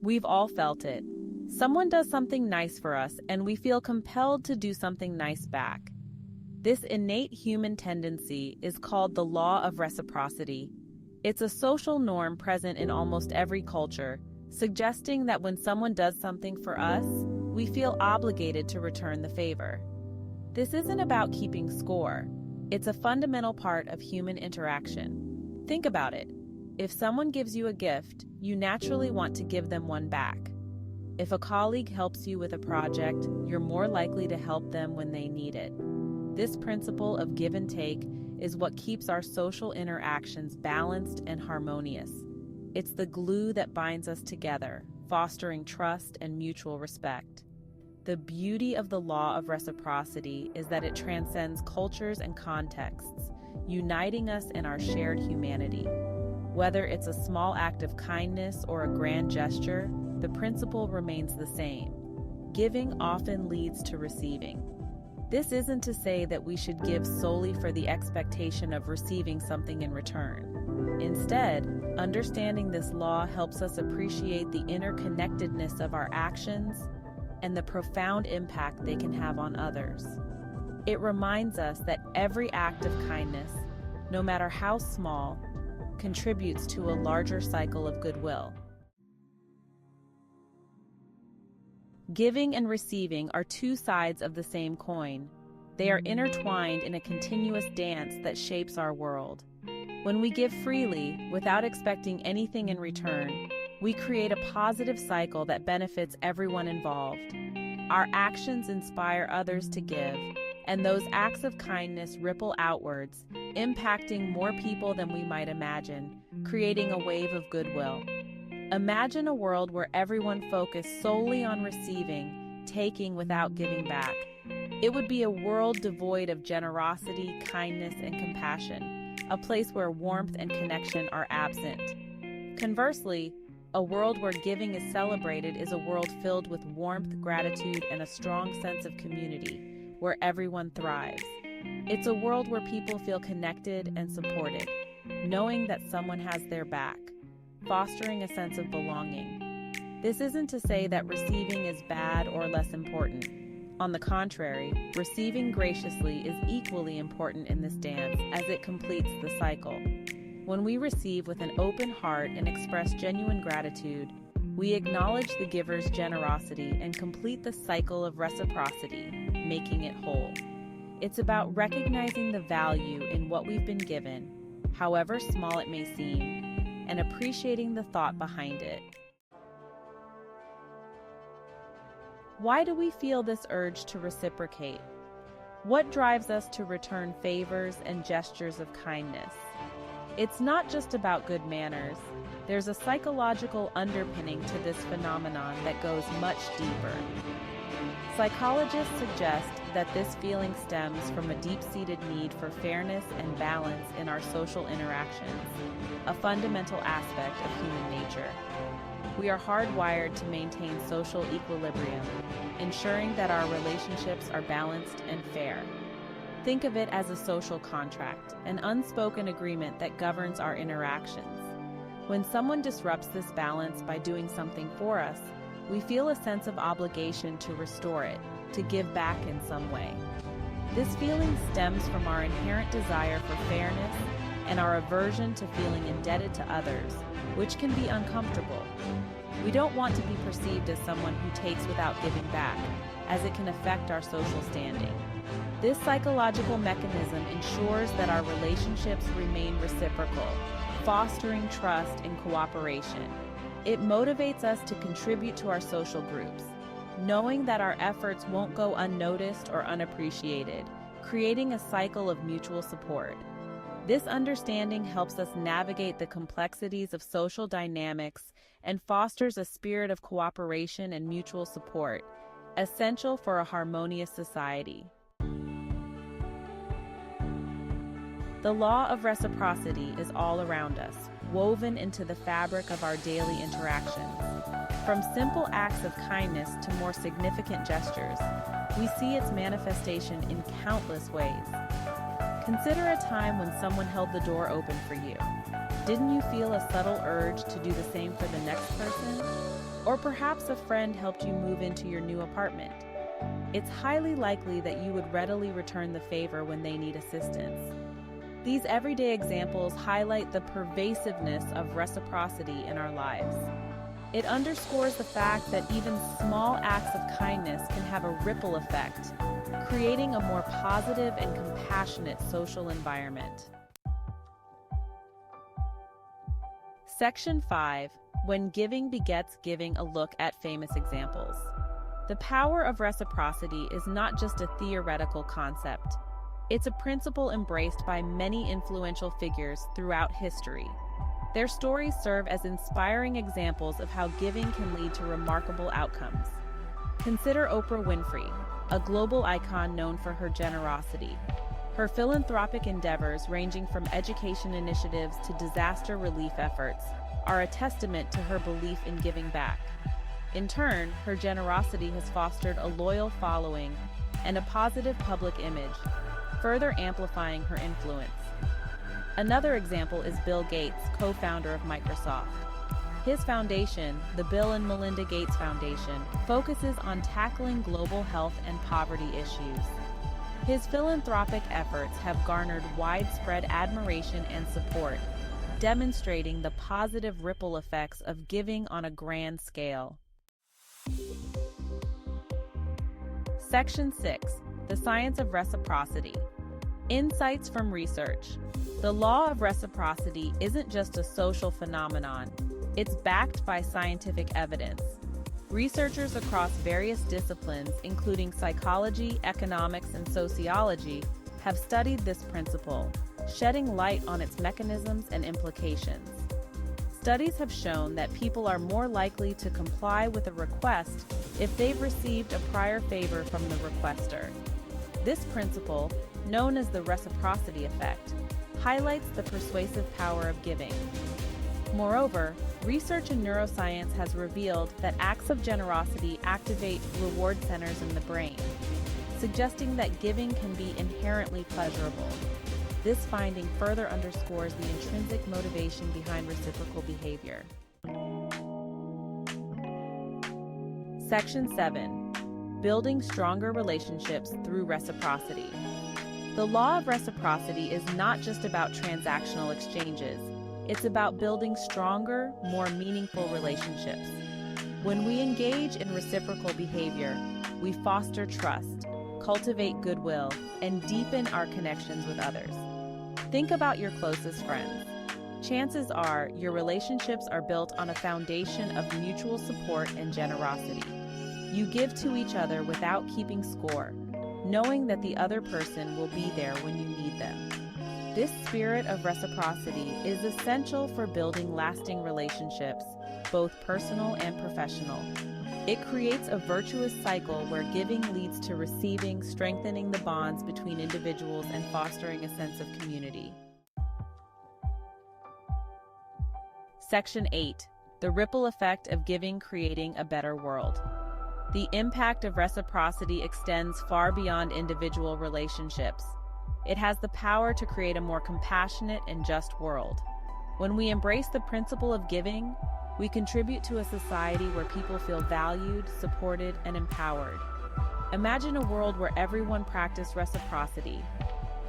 We've all felt it. Someone does something nice for us, and we feel compelled to do something nice back. This innate human tendency is called the law of reciprocity. It's a social norm present in almost every culture, suggesting that when someone does something for us, we feel obligated to return the favor. This isn't about keeping score. It's a fundamental part of human interaction. Think about it. If someone gives you a gift, you naturally want to give them one back. If a colleague helps you with a project, you're more likely to help them when they need it. This principle of give and take is what keeps our social interactions balanced and harmonious. It's the glue that binds us together, fostering trust and mutual respect. The beauty of the law of reciprocity is that it transcends cultures and contexts, uniting us in our shared humanity. Whether it's a small act of kindness or a grand gesture, the principle remains the same. Giving often leads to receiving. This isn't to say that we should give solely for the expectation of receiving something in return. Instead, understanding this law helps us appreciate the interconnectedness of our actions and the profound impact they can have on others. It reminds us that every act of kindness, no matter how small, contributes to a larger cycle of goodwill. Giving and receiving are two sides of the same coin. They are intertwined in a continuous dance that shapes our world. When we give freely, without expecting anything in return, we create a positive cycle that benefits everyone involved. Our actions inspire others to give, and those acts of kindness ripple outwards, impacting more people than we might imagine, creating a wave of goodwill. Imagine a world where everyone focused solely on receiving, taking without giving back. It would be a world devoid of generosity, kindness, and compassion, a place where warmth and connection are absent. Conversely, a world where giving is celebrated is a world filled with warmth, gratitude, and a strong sense of community, where everyone thrives. It's a world where people feel connected and supported, knowing that someone has their back, fostering a sense of belonging. This isn't to say that receiving is bad or less important. On the contrary, receiving graciously is equally important in this dance as it completes the cycle. When we receive with an open heart and express genuine gratitude, we acknowledge the giver's generosity and complete the cycle of reciprocity, making it whole. It's about recognizing the value in what we've been given, however small it may seem, and appreciating the thought behind it. Why do we feel this urge to reciprocate? What drives us to return favors and gestures of kindness? It's not just about good manners. There's a psychological underpinning to this phenomenon that goes much deeper. Psychologists suggest that this feeling stems from a deep-seated need for fairness and balance in our social interactions, a fundamental aspect of human nature. We are hardwired to maintain social equilibrium, ensuring that our relationships are balanced and fair. Think of it as a social contract, an unspoken agreement that governs our interactions. When someone disrupts this balance by doing something for us, we feel a sense of obligation to restore it, to give back in some way. This feeling stems from our inherent desire for fairness and our aversion to feeling indebted to others, which can be uncomfortable. We don't want to be perceived as someone who takes without giving back, as it can affect our social standing. This psychological mechanism ensures that our relationships remain reciprocal, fostering trust and cooperation. It motivates us to contribute to our social groups, knowing that our efforts won't go unnoticed or unappreciated, creating a cycle of mutual support. This understanding helps us navigate the complexities of social dynamics and fosters a spirit of cooperation and mutual support, essential for a harmonious society. The law of reciprocity is all around us, woven into the fabric of our daily interactions. From simple acts of kindness to more significant gestures, we see its manifestation in countless ways. Consider a time when someone held the door open for you. Didn't you feel a subtle urge to do the same for the next person? Or perhaps a friend helped you move into your new apartment. It's highly likely that you would readily return the favor when they need assistance. These everyday examples highlight the pervasiveness of reciprocity in our lives. It underscores the fact that even small acts of kindness can have a ripple effect, creating a more positive and compassionate social environment. Section 5. When giving begets giving, a look at famous examples. The power of reciprocity is not just a theoretical concept. It's a principle embraced by many influential figures throughout history. Their stories serve as inspiring examples of how giving can lead to remarkable outcomes. Consider Oprah Winfrey, a global icon known for her generosity. Her philanthropic endeavors, ranging from education initiatives to disaster relief efforts, are a testament to her belief in giving back. In turn, her generosity has fostered a loyal following and a positive public image, further amplifying her influence. Another example is Bill Gates, co-founder of Microsoft. His foundation, the Bill and Melinda Gates Foundation, focuses on tackling global health and poverty issues. His philanthropic efforts have garnered widespread admiration and support, demonstrating the positive ripple effects of giving on a grand scale. Section 6. The Science of Reciprocity. Insights from research. The law of reciprocity isn't just a social phenomenon, it's backed by scientific evidence. Researchers across various disciplines, including psychology, economics, and sociology, have studied this principle, shedding light on its mechanisms and implications. Studies have shown that people are more likely to comply with a request if they've received a prior favor from the requester. This principle, known as the reciprocity effect, highlights the persuasive power of giving. Moreover, research in neuroscience has revealed that acts of generosity activate reward centers in the brain, suggesting that giving can be inherently pleasurable. This finding further underscores the intrinsic motivation behind reciprocal behavior. Section 7. Building stronger relationships through reciprocity. The law of reciprocity is not just about transactional exchanges. It's about building stronger, more meaningful relationships. When we engage in reciprocal behavior, we foster trust, cultivate goodwill, and deepen our connections with others. Think about your closest friends. Chances are your relationships are built on a foundation of mutual support and generosity. You give to each other without keeping score, knowing that the other person will be there when you need them. This spirit of reciprocity is essential for building lasting relationships, both personal and professional. It creates a virtuous cycle where giving leads to receiving, strengthening the bonds between individuals and fostering a sense of community. Section 8. The ripple effect of giving, creating a better world. The impact of reciprocity extends far beyond individual relationships. It has the power to create a more compassionate and just world. When we embrace the principle of giving, we contribute to a society where people feel valued, supported, and empowered. Imagine a world where everyone practiced reciprocity.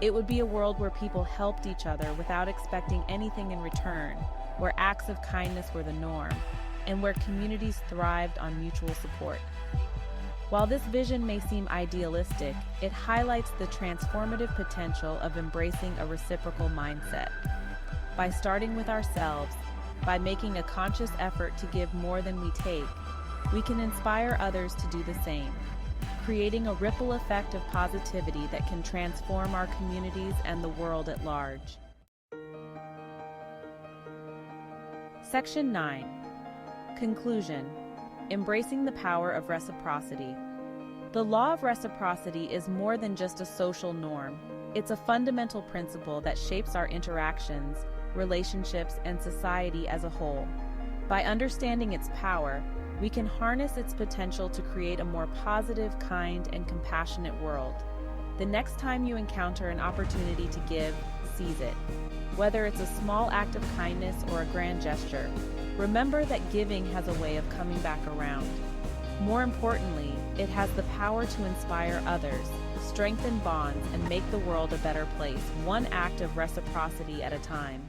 It would be a world where people helped each other without expecting anything in return, where acts of kindness were the norm, and where communities thrived on mutual support. While this vision may seem idealistic, it highlights the transformative potential of embracing a reciprocal mindset. By starting with ourselves, by making a conscious effort to give more than we take, we can inspire others to do the same, creating a ripple effect of positivity that can transform our communities and the world at large. Section 9. Conclusion. Embracing the power of reciprocity. The law of reciprocity is more than just a social norm. It's a fundamental principle that shapes our interactions, relationships, and society as a whole. By understanding its power, we can harness its potential to create a more positive, kind, and compassionate world. The next time you encounter an opportunity to give, sees it. Whether it's a small act of kindness or a grand gesture, remember that giving has a way of coming back around. More importantly, it has the power to inspire others, strengthen bonds, and make the world a better place, one act of reciprocity at a time.